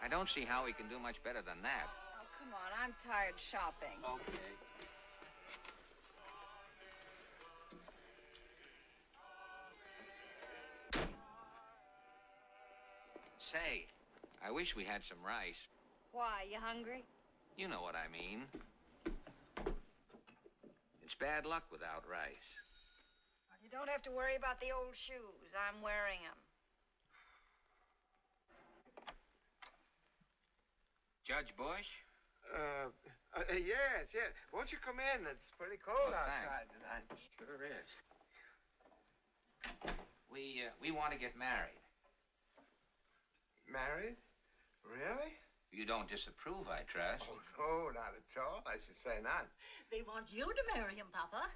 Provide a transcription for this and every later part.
I don't see how he can do much better than that. Oh, come on. I'm tired shopping. Okay. Say, I wish we had some rice. Why? You hungry? You know what I mean. It's bad luck without rice. You don't have to worry about the old shoes. I'm wearing them. Judge Bush? Yes. Won't you come in? It's pretty cold outside tonight. Sure is. We want to get married. Married? Really? You don't disapprove, I trust. Oh, no, not at all. I should say not. They want you to marry him, Papa.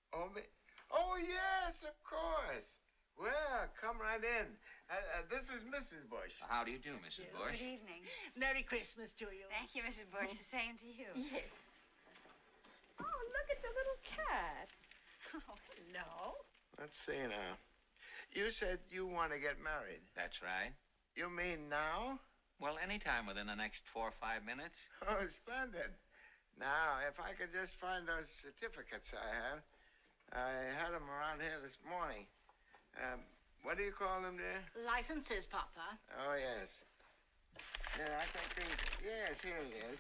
Oh, me? Oh, yes, of course. Well, come right in. This is Mrs. Bush. How do you do, Mrs. Bush? Good evening. Merry Christmas to you. Thank you, Mrs. Bush. The same to you. Yes. Oh, look at the little cat. Oh, hello. Let's see now. You said you want to get married. That's right. You mean now? Well, anytime within the next 4 or 5 minutes. Oh, splendid. Now, if I could just find those certificates I have. I had them around here this morning. What do you call them, dear? Licenses, Papa. Oh, yes. Yeah, I think these... Yes, here it is.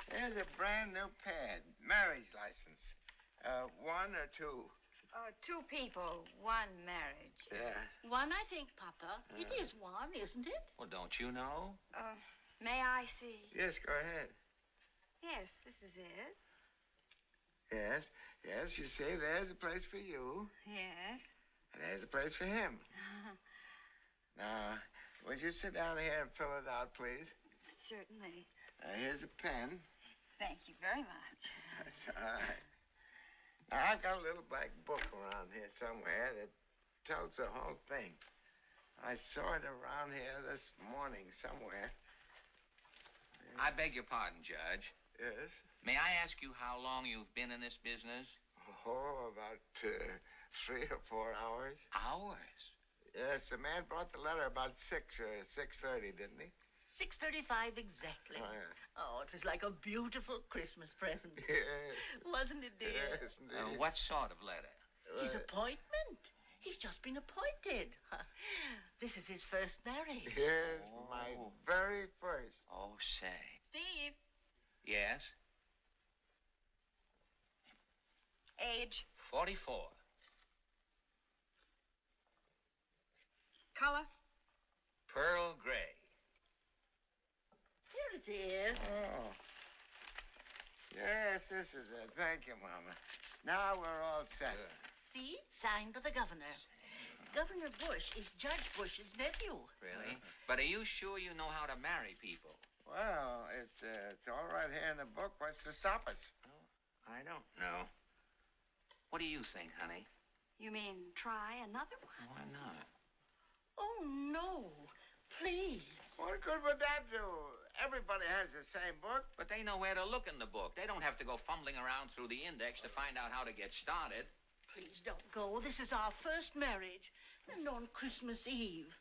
Here's a brand new pad. Marriage license. 1 or 2? 2 people, 1 marriage. Yeah. 1, I think, Papa. It is 1, isn't it? Well, don't you know? May I see? Yes, go ahead. Yes, this is it. Yes, you see, there's a place for you. Yes. And there's a place for him. Now, would you sit down here and fill it out, please? Certainly. Here's a pen. Thank you very much. That's all right. Now, I've got a little black book around here somewhere that tells the whole thing. I saw it around here this morning somewhere. I beg your pardon, Judge. Yes? May I ask you how long you've been in this business? Oh, about 3 or 4 hours. Hours? Yes, the man brought the letter about 6 or 6:30, didn't he? 6:35 exactly. Oh, yeah. Oh, it was like a beautiful Christmas present. Yes. Wasn't it, dear? Yes, indeed. What sort of letter? His appointment. He's just been appointed. This is his first marriage. Yes, my very first. Oh, say. Steve. Yes? Age. 44. Color. Pearl gray. Here it is. Oh. Yes, this is it. Thank you, Mama. Now we're all set. Good. See? Signed by the governor. Governor Bush is Judge Bush's nephew. Really? But are you sure you know how to marry people? Well, it's all right here in the book. What's to stop us? Oh, I don't know. What do you think, honey? You mean try another one? Why not? Oh, no. Please. What good would that do? Everybody has the same book. But they know where to look in the book. They don't have to go fumbling around through the index to find out how to get started. Please don't go. This is our first marriage. And on Christmas Eve.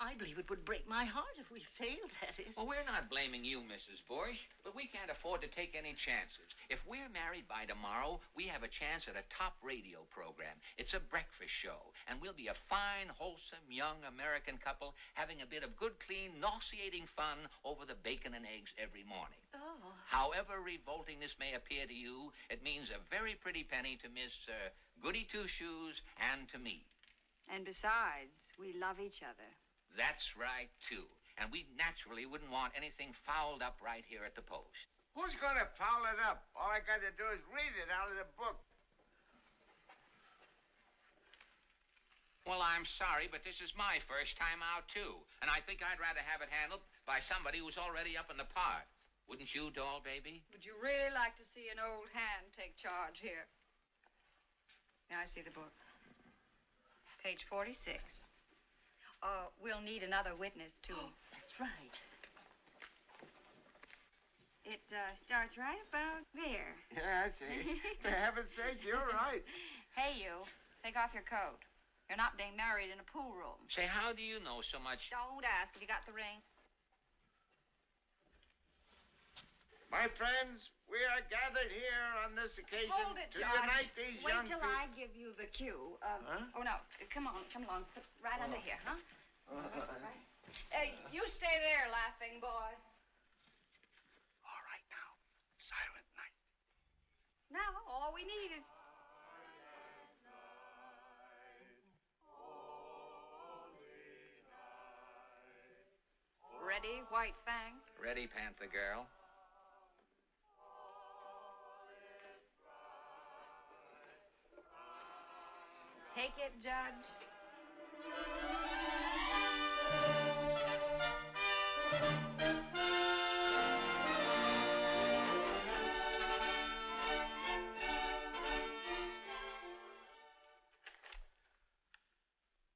I believe it would break my heart if we failed at it. Well, we're not blaming you, Mrs. Bush, but we can't afford to take any chances. If we're married by tomorrow, we have a chance at a top radio program. It's a breakfast show, and we'll be a fine, wholesome, young American couple having a bit of good, clean, nauseating fun over the bacon and eggs every morning. Oh. However revolting this may appear to you, it means a very pretty penny to Miss Goody Two-Shoes and to me. And besides, we love each other. That's right, too. And we naturally wouldn't want anything fouled up right here at the post. Who's going to foul it up? All I got to do is read it out of the book. Well, I'm sorry, but this is my first time out, too. And I think I'd rather have it handled by somebody who's already up in the part. Wouldn't you, doll baby? Would you really like to see an old hand take charge here? Now I see the book. Page 46. We'll need another witness, too. Oh, that's right. It starts right about there. Yeah, I see. For heaven's sake, you're right. Hey, you. Take off your coat. You're not being married in a pool room. Say, how do you know so much? Don't ask. Have you got the ring? My friends, we are gathered here on this occasion Hold it, to George. unite these young Wait till people. I give you the cue. Huh? Oh, no. Come along. Put right under here, huh? Right. You stay there, laughing boy. All right, now. Silent night. Now, all we need is... Ready, White Fang? Ready, Panther Girl. Take it, Judge.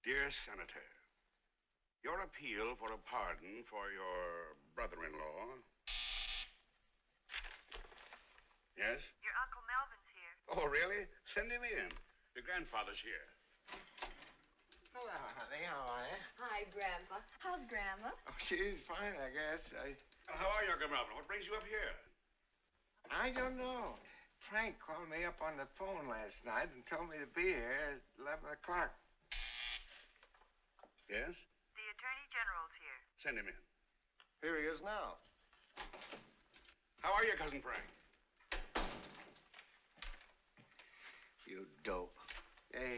Dear Senator, your appeal for a pardon for your brother-in-law. Yes? Your Uncle Melvin's here. Oh, really? Send him in. Your grandfather's here. Hello, honey. How are you? Hi, Grandpa. How's Grandma? Oh, she's fine, I guess. How are you, Uncle Melvin? What brings you up here? I don't know. Frank called me up on the phone last night and told me to be here at 11 o'clock. Yes? The Attorney General's here. Send him in. Here he is now. How are you, Cousin Frank? You dope.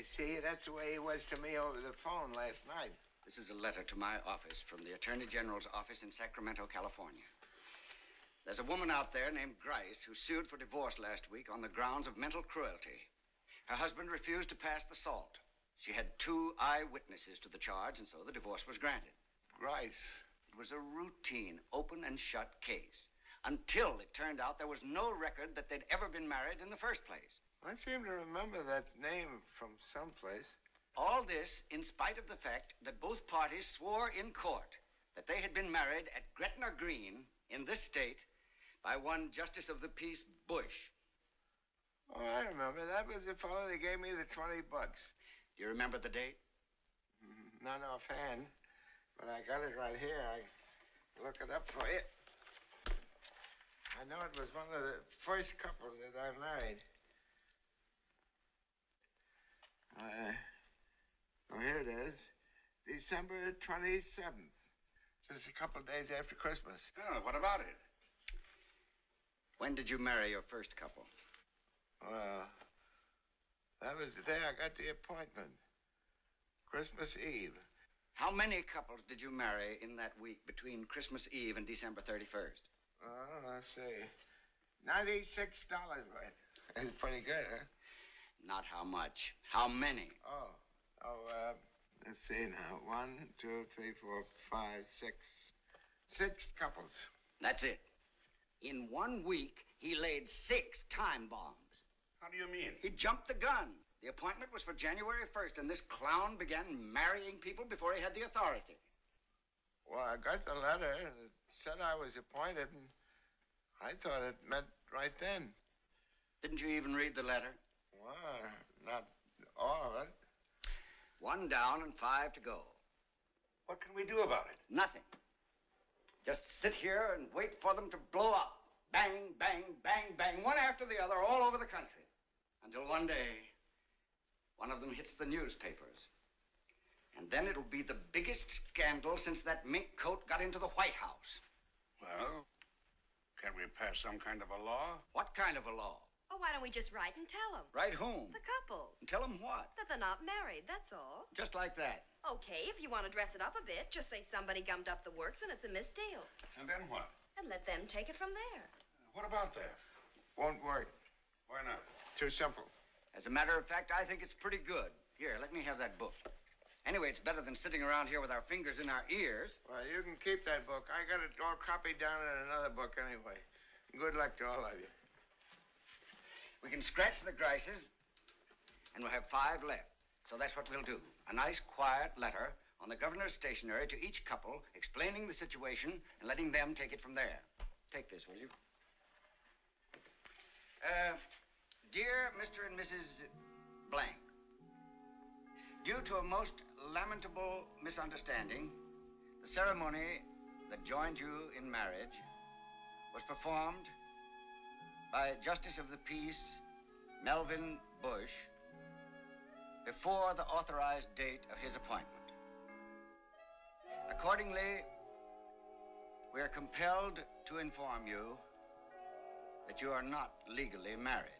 See, that's the way he was to me over the phone last night. This is a letter to my office from the Attorney General's office in Sacramento, California. There's a woman out there named Grice who sued for divorce last week on the grounds of mental cruelty. Her husband refused to pass the salt. She had 2 eyewitnesses to the charge, and so the divorce was granted. Grice. It was a routine open and shut case until it turned out there was no record that they'd ever been married in the first place. I seem to remember that name from someplace. All this in spite of the fact that both parties swore in court that they had been married at Gretna Green in this state by one Justice of the Peace Bush. Oh, I remember. That was the fellow that gave me the $20. Do you remember the date? Not offhand, but I got it right here. I look it up for you. I know it was one of the first couple that I married. Oh, here it is. December 27th. Just a couple of days after Christmas. Oh, what about it? When did you marry your first couple? Well, that was the day I got the appointment. Christmas Eve. How many couples did you marry in that week between Christmas Eve and December 31st? Let's see. $96 worth. That's pretty good, huh? Not how much. How many? Let's see now. 1, 2, 3, 4, 5, 6. 6 couples. That's it. In 1 week, he laid 6 time bombs. How do you mean? He jumped the gun. The appointment was for January 1st, and this clown began marrying people before he had the authority. Well, I got the letter, and it said I was appointed, and I thought it meant right then. Didn't you even read the letter? Well, not all of it. 1 down and 5 to go. What can we do about it? Nothing. Just sit here and wait for them to blow up. Bang, bang, bang, bang, one after the other all over the country. Until one day, one of them hits the newspapers. And then it'll be the biggest scandal since that mink coat got into the White House. Well, can we pass some kind of a law? What kind of a law? Oh, why don't we just write and tell them? Write whom? The couples. And tell them what? That they're not married, that's all. Just like that. Okay, if you want to dress it up a bit, just say somebody gummed up the works and it's a misdeal. And then what? And let them take it from there. What about that? Won't work. Why not? Too simple. As a matter of fact, I think it's pretty good. Here, let me have that book. Anyway, it's better than sitting around here with our fingers in our ears. Well, you can keep that book. I got it all copied down in another book anyway. Good luck to all of you. We can scratch the Grices, and we'll have 5 left. So that's what we'll do. A nice, quiet letter on the governor's stationery to each couple, explaining the situation and letting them take it from there. Take this, will you? Dear Mr. and Mrs. Blank, due to a most lamentable misunderstanding, the ceremony that joined you in marriage was performed by Justice of the Peace Melvin Bush before the authorized date of his appointment. Accordingly, we are compelled to inform you that you are not legally married.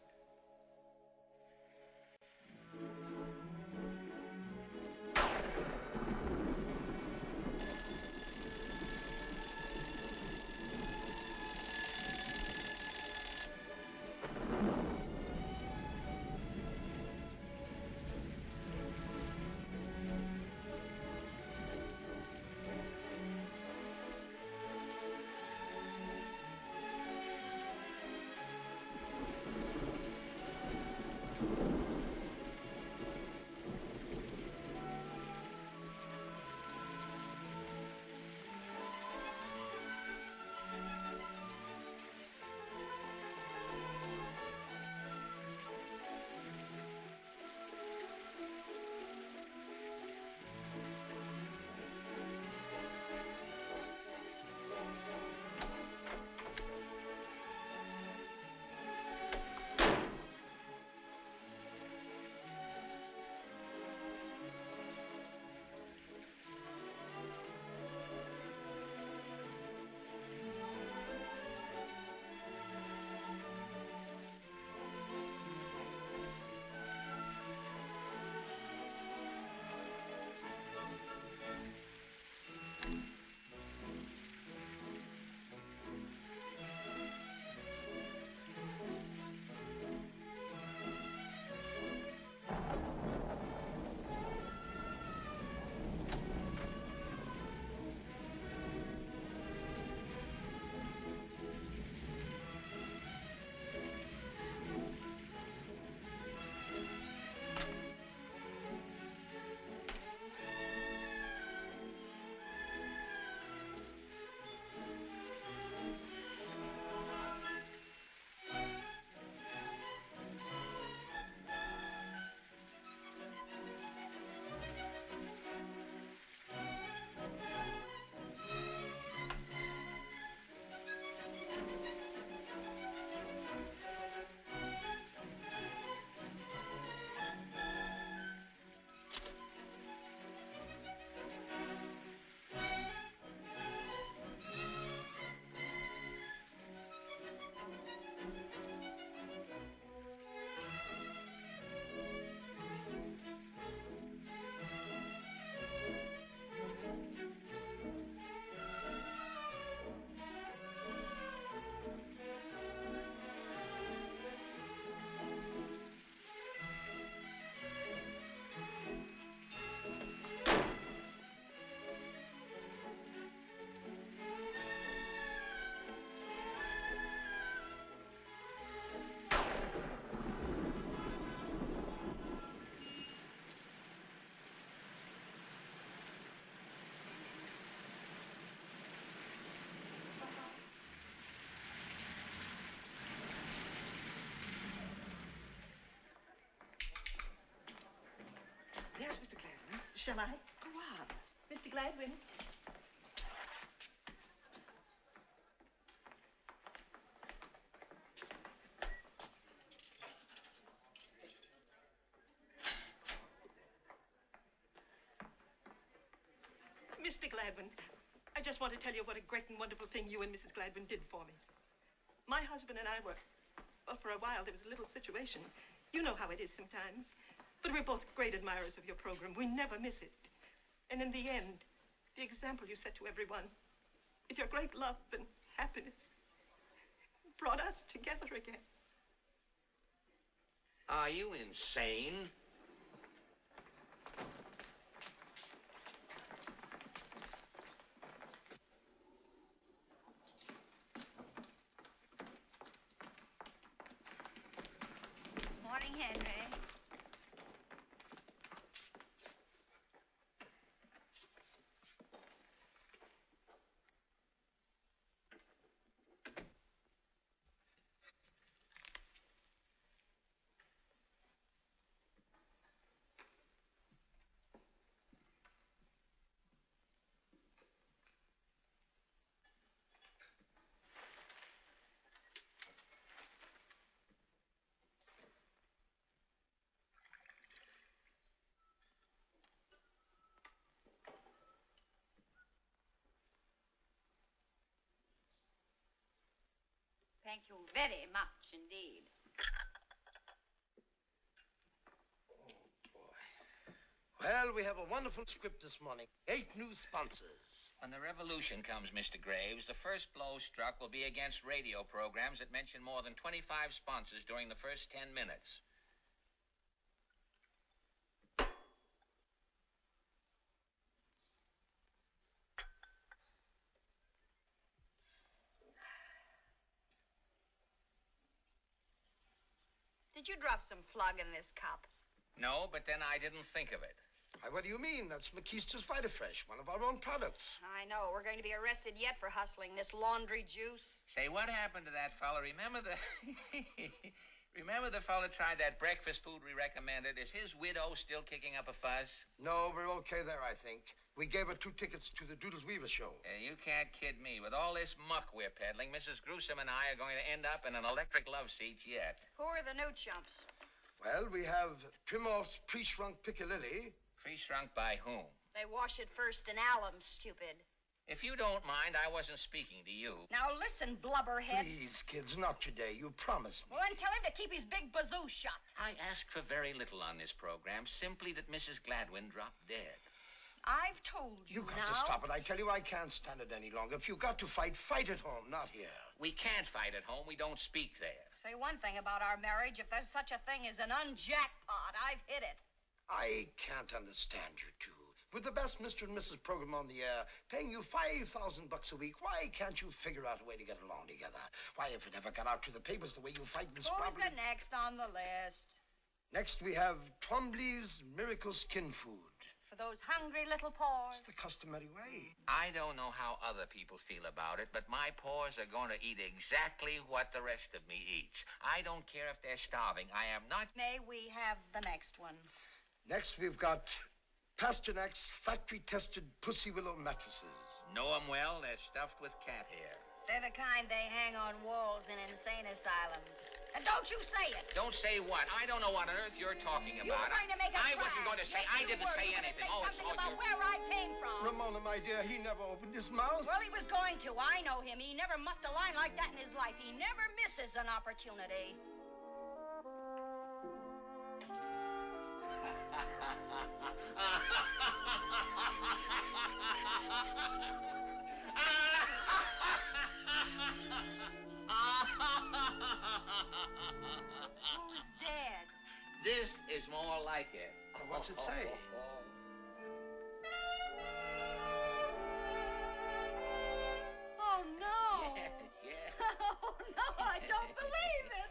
Yes, Mr. Gladwyn. Shall I? Go on. Mr. Gladwyn. Mr. Gladwyn, I just want to tell you what a great and wonderful thing you and Mrs. Gladwyn did for me. My husband and I were, well, for a while there was a little situation. You know how it is sometimes. But we're both great admirers of your program. We never miss it. And in the end, the example you set to everyone, with your great love and happiness, brought us together again. Are you insane? Morning, Henry. Thank you very much indeed. Well, we have a wonderful script this morning. 8 new sponsors. When the revolution comes, Mr. Graves, the first blow struck will be against radio programs that mention more than 25 sponsors during the first 10 minutes. Did you drop some flug in this cup? No, but then I didn't think of it. Why, what do you mean? That's McKeester's Vitafresh, one of our own products. I know. We're going to be arrested yet for hustling this laundry juice. Say, what happened to that fella? Remember the... Remember the fella tried that breakfast food we recommended? Is his widow still kicking up a fuss? No, we're okay there, I think. We gave her 2 tickets to the Doodles Weaver show. You can't kid me. With all this muck we're peddling, Mrs. Gruesome and I are going to end up in an electric love seats yet. Who are the new chumps? Well, we have Trimoff's pre-shrunk piccalilli. Pre-shrunk by whom? They wash it first in alum, stupid. If you don't mind, I wasn't speaking to you. Now listen, blubberhead. Please, kids, not today. You promised me. Well, then tell him to keep his big bazoo shut. I asked for very little on this program, simply that Mrs. Gladwyn dropped dead. I've told you got now. to stop it. I tell you, I can't stand it any longer. If you've got to fight, fight at home, not here. We can't fight at home. We don't speak there. Say one thing about our marriage. If there's such a thing as an unjackpot, I've hit it. I can't understand you two. With the best Mr. and Mrs. program on the air, paying you $5,000 a week, why can't you figure out a way to get along together? Why, if it ever got out to the papers the way you fight this problem... Who's the next on the list? Next, we have Twombly's Miracle Skin Food. For those hungry little paws. It's the customary way. I don't know how other people feel about it, but my paws are going to eat exactly what the rest of me eats. I don't care if they're starving. I am not... May we have the next one? Next, we've got Pasternak's factory-tested Pussy Willow mattresses. Know them well. They're stuffed with cat hair. They're the kind they hang on walls in insane asylums. And don't you say it. Don't say what? I don't know what on earth you're talking You about. were going to make a I crash. wasn't going to say. Yes, I you didn't were. say You were anything. Say something about where I came from. Ramona, my dear, he never opened his mouth. Well, he was going to. I know him. He never muffed a line like that in his life. He never misses an opportunity. Who's dead? This is more like it. What's it say? Oh, no. Yes. Oh, no, I don't believe it.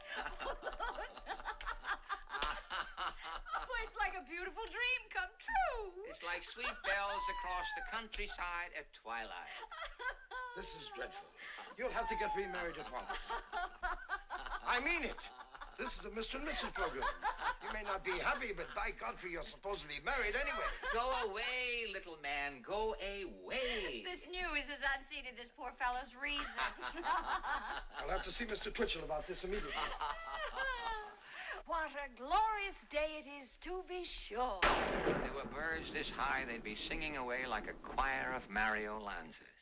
Oh, it's like a beautiful dream come true. It's like sweet bells across the countryside at twilight. This is dreadful. You'll have to get remarried at once. I mean it. This is a Mr. and Mrs. program. You may not be happy, but by Godfrey, you're supposedly married anyway. Go away, little man. Go away. This news has unseated this poor fellow's reason. I'll have to see Mr. Twitchell about this immediately. What a glorious day it is, to be sure. If there were birds this high, they'd be singing away like a choir of Mario Lanzas.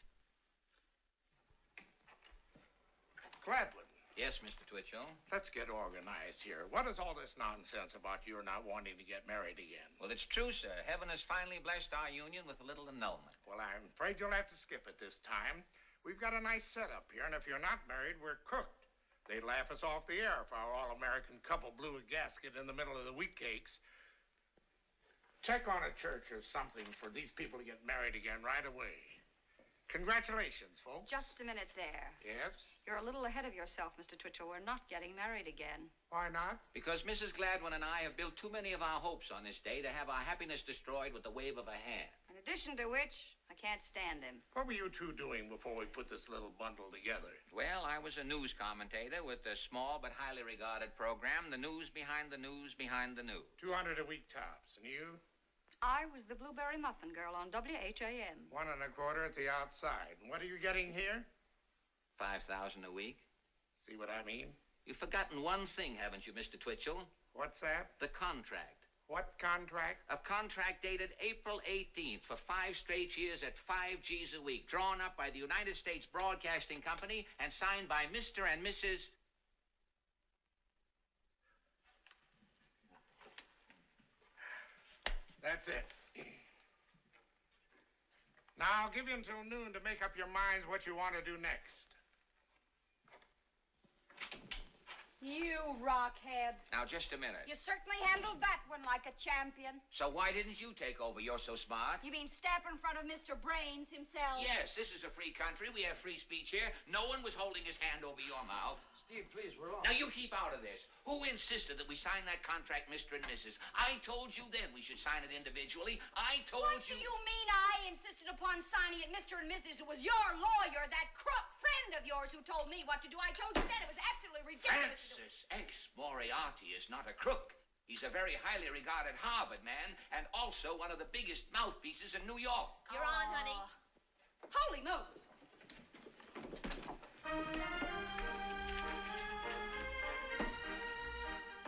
Gladwyn, Yes, Mr. Twitchell. let's get organized here. What is all this nonsense about your not wanting to get married again? Well, it's true, sir. Heaven has finally blessed our union with a little annulment. Well, I'm afraid you'll have to skip it this time. We've got a nice setup here, and if you're not married, we're cooked. They'd laugh us off the air if our all-American couple blew a gasket in the middle of the wheat cakes. Check on a church or something for these people to get married again right away. Congratulations, folks. Just a minute there. Yes? You're a little ahead of yourself, Mr. Twitchell. We're not getting married again. Why not? Because Mrs. Gladwyn and I have built too many of our hopes on this day to have our happiness destroyed with the wave of a hand. In addition to which, I can't stand him. What were you two doing before we put this little bundle together? Well, I was a news commentator with a small but highly regarded program, The News Behind the News Behind the News. 200 a week tops. And you? I was the Blueberry Muffin Girl on WHAM. 1 1/4 at the outside. And what are you getting here? $5,000 a week. See what I mean? You've forgotten one thing, haven't you, Mr. Twitchell? What's that? The contract. What contract? A contract dated April 18th for 5 straight years at 5 G's a week, drawn up by the United States Broadcasting Company and signed by Mr. and Mrs. That's it. Now, I'll give you until noon to make up your minds what you want to do next. You rockhead. Now, just a minute. You certainly handled that one like a champion. So why didn't you take over? You're so smart. You mean step in front of Mr. Brains himself? Yes, this is a free country. We have free speech here. No one was holding his hand over your mouth. Steve, please, we're on. Now, you keep out of this. Who insisted that we sign that contract, Mr. and Mrs.? I told you then we should sign it individually. I told What do you mean I insisted upon signing it, Mr. and Mrs.? It was your lawyer, that crook friend of yours, who told me what to do. I told you then it was absolutely ridiculous. Francis X. Moriarty is not a crook. He's a very highly regarded Harvard man and also one of the biggest mouthpieces in New York. You're on, honey. Holy Moses.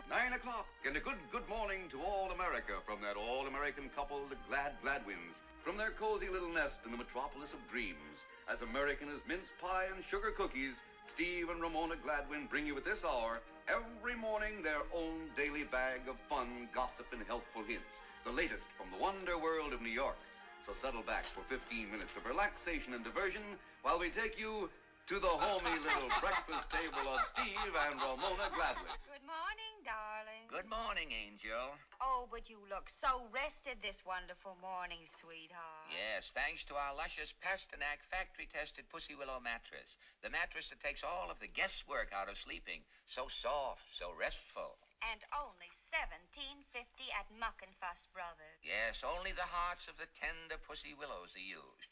9 o'clock, and a good morning to all America from that all-American couple, the Gladwyns, from their cozy little nest in the metropolis of dreams. As American as mince pie and sugar cookies, Steve and Ramona Gladwyn bring you at this hour, every morning, their own daily bag of fun, gossip, and helpful hints. The latest from the wonder world of New York. So settle back for 15 minutes of relaxation and diversion while we take you to the homey little breakfast table of Steve and Ramona Gladwyn. Good morning, darling. Good morning, Angel. Oh, but you look so rested this wonderful morning, sweetheart. Yes, thanks to our luscious Pasternak factory-tested Pussy Willow mattress. The mattress that takes all of the guesswork out of sleeping. So soft, so restful. And only $17.50 at Muck and Fuss Brothers. Yes, only the hearts of the tender Pussy Willows are used.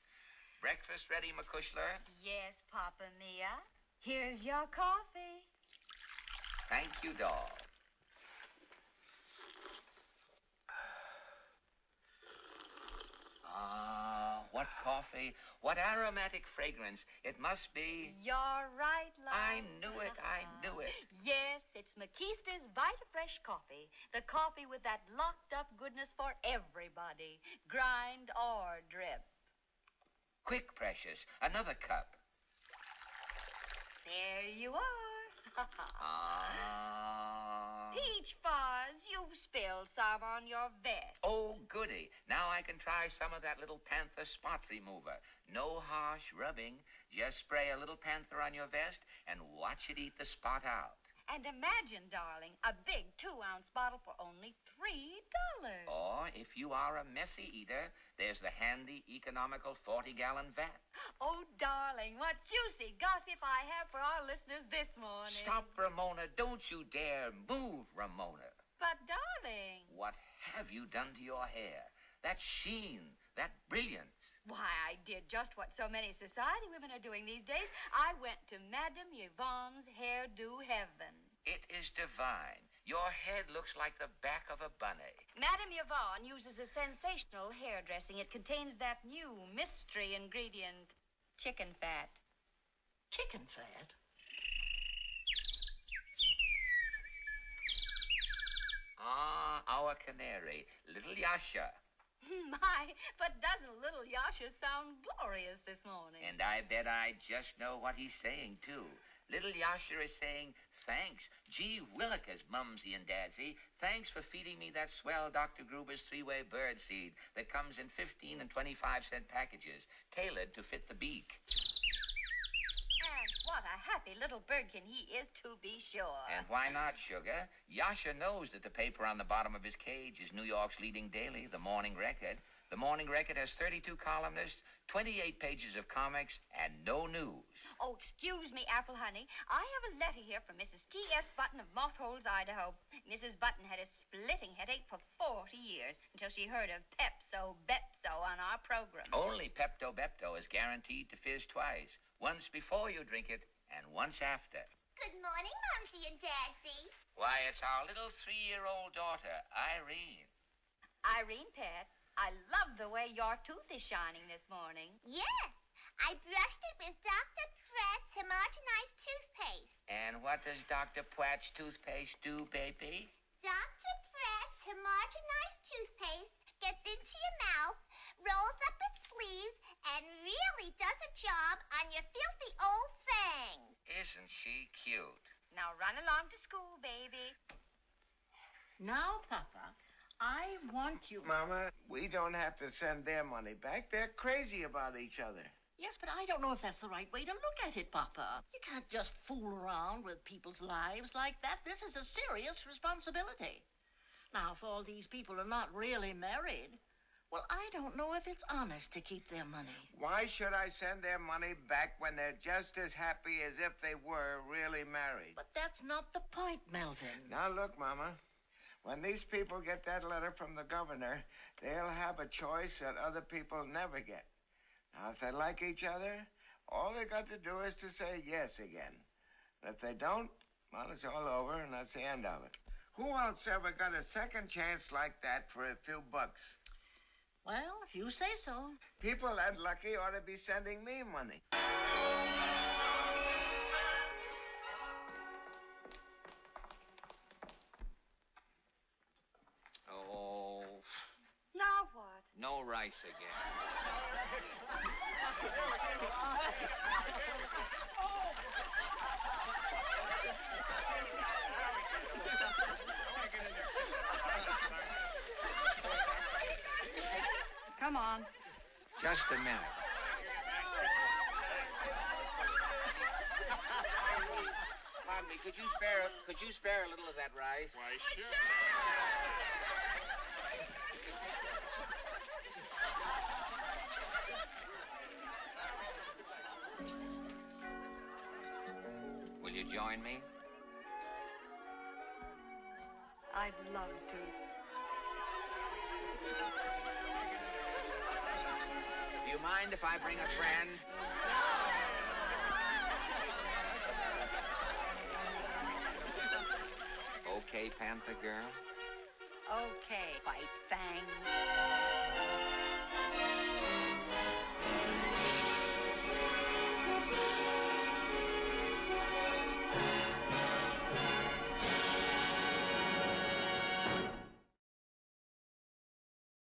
Breakfast ready, McCushler? Yes, Papa Mia. Here's your coffee. Thank you, doll. Ah, what coffee. What aromatic fragrance. It must be... You're right, love. I knew it. Yes, it's McKeister's VitaFresh coffee. The coffee with that locked-up goodness for everybody. Grind or drip. Quick, precious. Another cup. There you are. Ah. Peach Fuzz, you've spilled some on your vest. Oh, goody. Now I can try some of that little Panther spot remover. No harsh rubbing. Just spray a little Panther on your vest and watch it eat the spot out. And imagine, darling, a big 2-ounce bottle for only $3. Or, if you are a messy eater, there's the handy, economical 40-gallon vat. Oh, darling, what juicy gossip I have for our listeners this morning. Stop, Ramona. Don't you dare move, Ramona. But, darling... What have you done to your hair? That sheen, that brilliance. Why, I did just what so many society women are doing these days. I went to Madame Yvonne's hairdo heaven. It is divine. Your head looks like the back of a bunny. Madame Yvonne uses a sensational hairdressing. It contains that new mystery ingredient, chicken fat. Chicken fat? Ah, our canary, little Yasha. My, but doesn't little Yasha sound glorious this morning? And I bet I just know what he's saying, too. Little Yasha is saying, thanks. Gee willikers, Mumsy and Dadsy. Thanks for feeding me that swell Dr. Gruber's 3-way bird seed that comes in 15 and 25-cent packages, tailored to fit the beak. And what a happy little birdkin he is, to be sure. And why not, sugar? Yasha knows that the paper on the bottom of his cage is New York's leading daily, the Morning Record. The Morning Record has 32 columnists, 28 pages of comics, and no news. Oh, excuse me, Apple Honey. I have a letter here from Mrs. T.S. Button of Mothholes, Idaho. Mrs. Button had a splitting headache for 40 years until she heard of Pepso-Bepso on our program. Only Pepto-Bepto is guaranteed to fizz twice. Once before you drink it, and once after. Good morning, Mumsy and Dadsy. Why, it's our little 3-year-old daughter, Irene. Irene, Pet, I love the way your tooth is shining this morning. Yes, I brushed it with Dr. Pratt's homogenized toothpaste. And what does Dr. Pratt's toothpaste do, baby? Dr. Pratt's homogenized toothpaste gets into your mouth, rolls up its sleeves, and really does a job on your filthy old fangs. Isn't she cute? Now run along to school, baby. Now, Papa, I want you... Mama, we don't have to send their money back. They're crazy about each other. Yes, but I don't know if that's the right way to look at it, Papa. You can't just fool around with people's lives like that. This is a serious responsibility. Now, if all these people are not really married, well, I don't know if it's honest to keep their money. Why should I send their money back when they're just as happy as if they were really married? But that's not the point, Melvin. Now, look, Mama. When these people get that letter from the governor, they'll have a choice that other people never get. Now, if they like each other, all they got to do is to say yes again. And if they don't, well, it's all over, and that's the end of it. Who else ever got a second chance like that for a few bucks? Well, if you say so. People that lucky ought to be sending me money. Oh, Now what? no rice again. Come on. Just a minute. Pardon me, could you spare a little of that rice? Why, sure. Will you join me? I'd love to. Do you mind if I bring a friend? Okay, Panther Girl.